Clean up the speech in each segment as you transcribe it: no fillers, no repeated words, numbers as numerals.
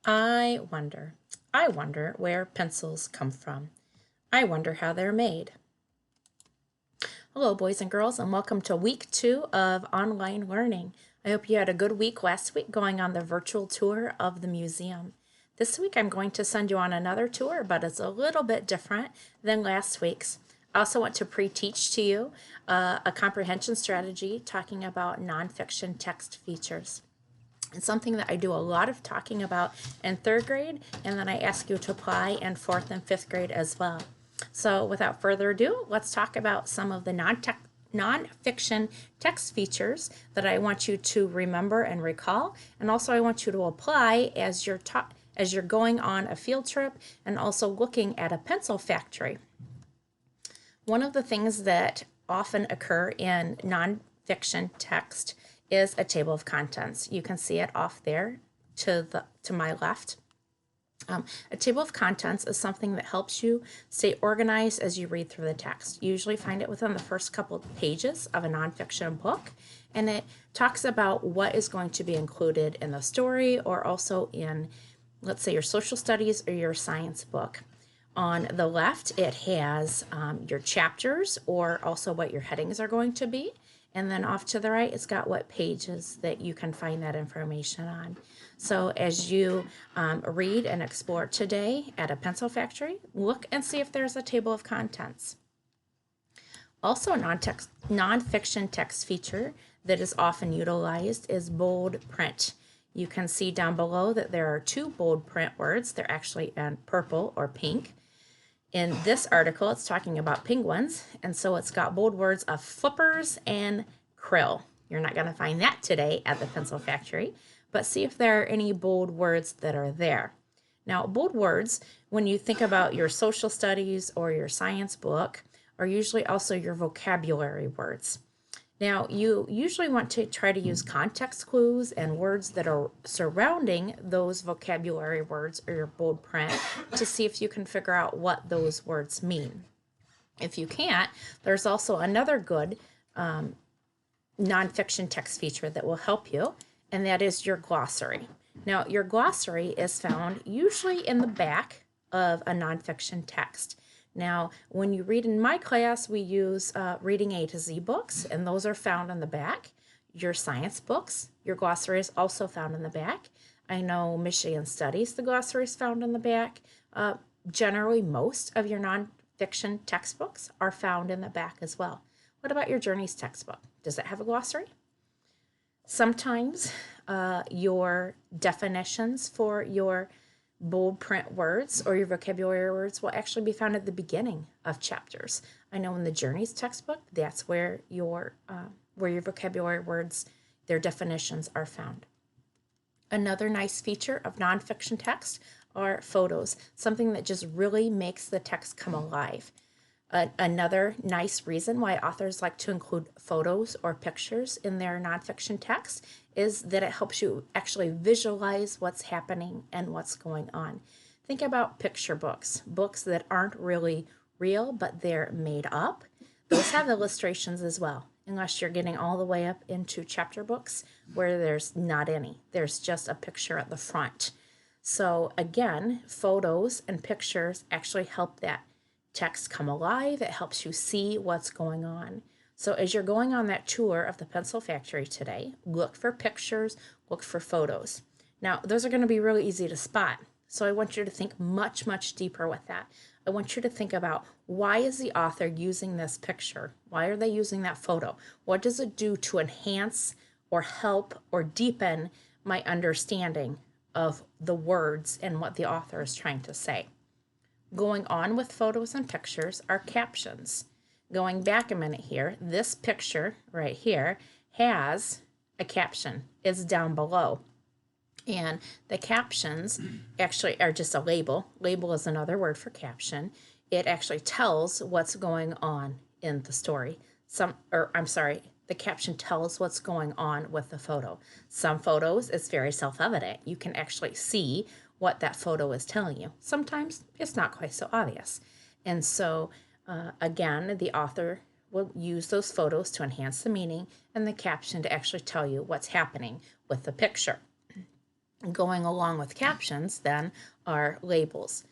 I wonder. I wonder where pencils come from. I wonder how they're made. Hello, boys and girls, and welcome to week 2 of online learning. I hope you had a good week last week going on the virtual tour of the museum. This week I'm going to send you on another tour, but it's a little bit different than last week's. I also want to pre-teach to you a comprehension strategy talking about nonfiction text features. It's something that I do a lot of talking about in 3rd grade, and then I ask you to apply in 4th and 5th grade as well. So without further ado, let's talk about some of the nonfiction text features that I want you to remember and recall, and also I want you to apply as you're going on a field trip and also looking at a pencil factory. One of the things that often occur in nonfiction text is a table of contents. You can see it off there to my left. A table of contents is something that helps you stay organized as you read through the text. You usually find it within the first couple pages of a nonfiction book, and it talks about what is going to be included in the story or also in, let's say, your social studies or your science book. On the left, it has your chapters or also what your headings are going to be. And then off to the right, it's got what pages that you can find that information on. So as you read and explore today at a pencil factory, look and see if there's a table of contents. Also, a nonfiction text feature that is often utilized is bold print. You can see down below that there are 2 bold print words. They're actually in purple or pink. In this article, it's talking about penguins, and so it's got bold words of flippers and krill. You're not going to find that today at the pencil factory, but see if there are any bold words that are there. Now, bold words, when you think about your social studies or your science book, are usually also your vocabulary words. Now, you usually want to try to use context clues and words that are surrounding those vocabulary words or your bold print to see if you can figure out what those words mean. If you can't, there's also another good nonfiction text feature that will help you, and that is your glossary. Now, your glossary is found usually in the back of a nonfiction text. Now, when you read in my class, we use Reading A to Z books, and those are found in the back. Your science books, your glossary is also found in the back. I know Michigan Studies, the glossary is found in the back. Generally, most of your nonfiction textbooks are found in the back as well. What about your Journeys textbook? Does it have a glossary? Sometimes your definitions for your bold print words or your vocabulary words will actually be found at the beginning of chapters. I know in the Journeys textbook, that's where your vocabulary words, their definitions are found. Another nice feature of nonfiction text are photos, something that just really makes the text come alive. Another nice reason why authors like to include photos or pictures in their nonfiction text is that it helps you actually visualize what's happening and what's going on. Think about picture books, books that aren't really real, but they're made up. Those have illustrations as well, unless you're getting all the way up into chapter books where there's not any. There's just a picture at the front. So again, photos and pictures actually help that text come alive. It helps you see what's going on. So as you're going on that tour of the pencil factory today, look for pictures, look for photos. Now, those are going to be really easy to spot. So I want you to think much, much deeper with that. I want you to think about, why is the author using this picture? Why are they using that photo? What does it do to enhance or help or deepen my understanding of the words and what the author is trying to say? Going on with photos and pictures are captions. Going back a minute here, this picture right here has a caption. It's down below. And the captions actually are just a label. Label is another word for caption. It actually tells what's going on in the story. The caption tells what's going on with the photo. Some photos, it's very self-evident. You can actually see what that photo is telling you. Sometimes it's not quite so obvious. And so, again, the author will use those photos to enhance the meaning and the caption to actually tell you what's happening with the picture. Going along with captions then are labels.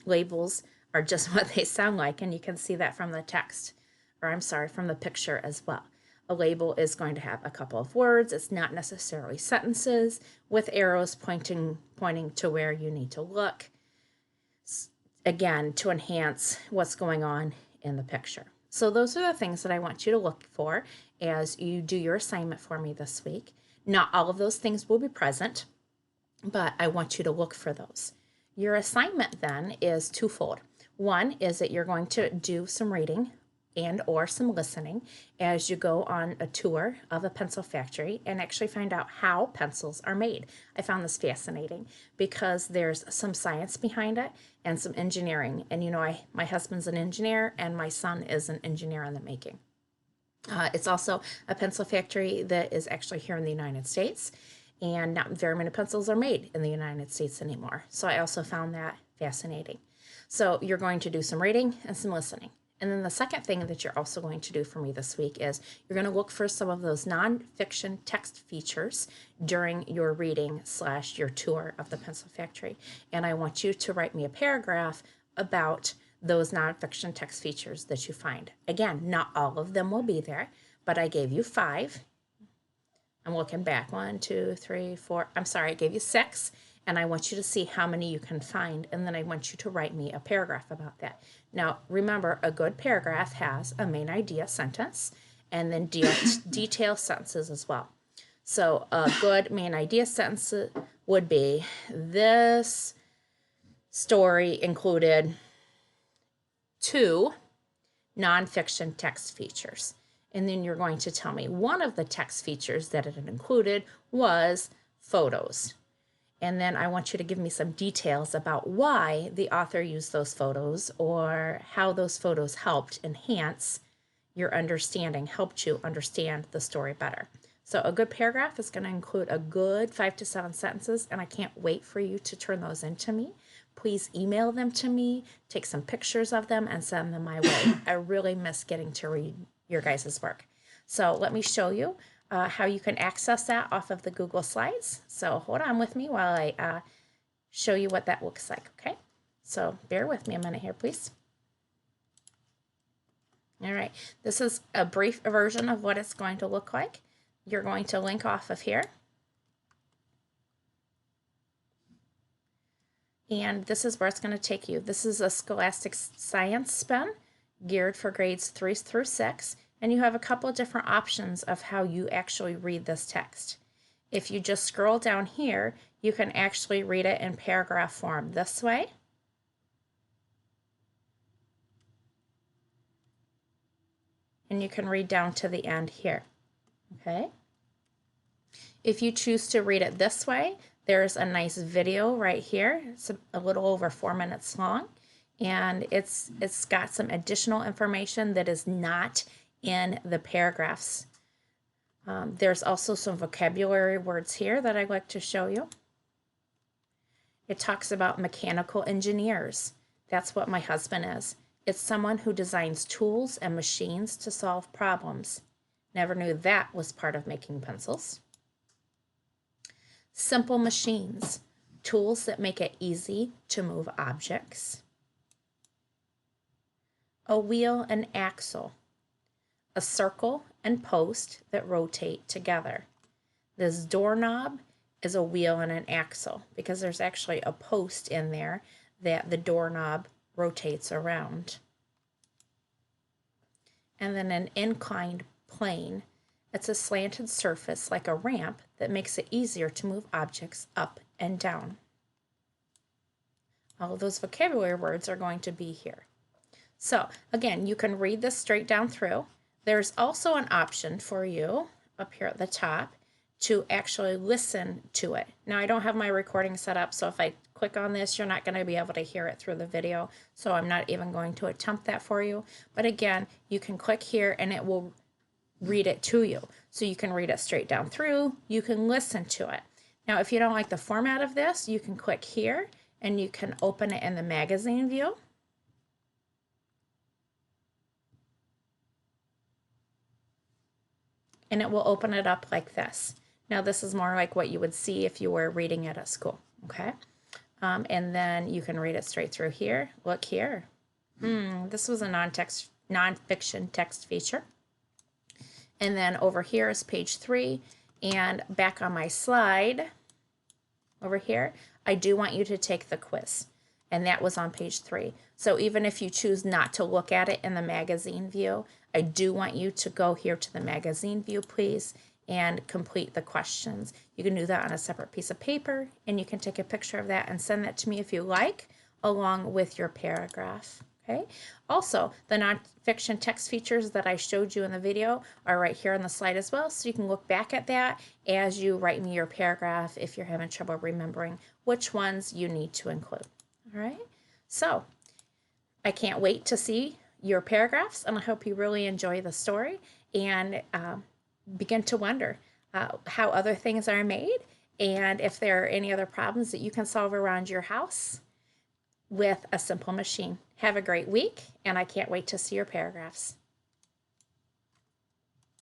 Labels are just what they sound like, and you can see that from the text, or I'm sorry, from the picture as well. A label is going to have a couple of words. It's not necessarily sentences with arrows pointing to where you need to look, again, to enhance what's going on in the picture. So those are the things that I want you to look for as you do your assignment for me this week. Not all of those things will be present, but I want you to look for those. Your assignment then is twofold. One is that you're going to do some reading and or some listening as you go on a tour of a pencil factory and actually find out how pencils are made. I found this fascinating because there's some science behind it and some engineering. And you know, my husband's an engineer and my son is an engineer in the making. It's also a pencil factory that is actually here in the United States, and not very many pencils are made in the United States anymore. So I also found that fascinating. So you're going to do some reading and some listening. And then the second thing that you're also going to do for me this week is you're going to look for some of those nonfiction text features during your reading / your tour of the pencil factory. And I want you to write me a paragraph about those nonfiction text features that you find. Again, not all of them will be there, but I gave you 5. I'm looking back. 1, 2, 3, 4. I'm sorry, I gave you 6. And I want you to see how many you can find. And then I want you to write me a paragraph about that. Now, remember, a good paragraph has a main idea sentence and then detail sentences as well. So a good main idea sentence would be, this story included 2 nonfiction text features. And then you're going to tell me one of the text features that it included was photos. And then I want you to give me some details about why the author used those photos or how those photos helped enhance your understanding, helped you understand the story better. So a good paragraph is going to include a good 5 to 7 sentences, and I can't wait for you to turn those into me. Please email them to me, take some pictures of them, and send them my way. I really miss getting to read your guys' work. So let me show you how you can access that off of the Google Slides. So hold on with me while I show you what that looks like, okay? So bear with me a minute here, please. All right, this is a brief version of what it's going to look like. You're going to link off of here. And this is where it's going to take you. This is a Scholastic Science Spin geared for grades 3 through 6. And you have a couple of different options of how you actually read this text. If you just scroll down here, you can actually read it in paragraph form this way. And you can read down to the end here, okay? If you choose to read it this way, there's a nice video right here. It's a little over 4 minutes long, and it's got some additional information that is not in the paragraphs. There's also some vocabulary words here that I'd like to show you. It talks about mechanical engineers. That's what my husband is. It's someone who designs tools and machines to solve problems. Never knew that was part of making pencils. Simple machines, tools that make it easy to move objects. A wheel and axle, a circle and post that rotate together. This doorknob is a wheel and an axle because there's actually a post in there that the doorknob rotates around. And then an inclined plane. It's a slanted surface like a ramp that makes it easier to move objects up and down. All of those vocabulary words are going to be here. So again, you can read this straight down through. There's also an option for you up here at the top to actually listen to it. Now I don't have my recording set up, so if I click on this, you're not going to be able to hear it through the video, so I'm not even going to attempt that for you. But again, you can click here and it will read it to you. So you can read it straight down through, you can listen to it. Now if you don't like the format of this, you can click here and you can open it in the magazine view. And it will open it up like this. Now this is more like what you would see if you were reading it at school, okay? And then you can read it straight through here. Look here. This was a nonfiction text feature. And then over here is page 3. And back on my slide, over here, I do want you to take the quiz. And that was on page 3. So even if you choose not to look at it in the magazine view, I do want you to go here to the magazine view, please, and complete the questions. You can do that on a separate piece of paper, and you can take a picture of that and send that to me if you like, along with your paragraph. Okay. Also, the nonfiction text features that I showed you in the video are right here on the slide as well, so you can look back at that as you write me your paragraph if you're having trouble remembering which ones you need to include. All right. So I can't wait to see your paragraphs, and I hope you really enjoy the story and begin to wonder how other things are made, and if there are any other problems that you can solve around your house with a simple machine. Have a great week, and I can't wait to see your paragraphs.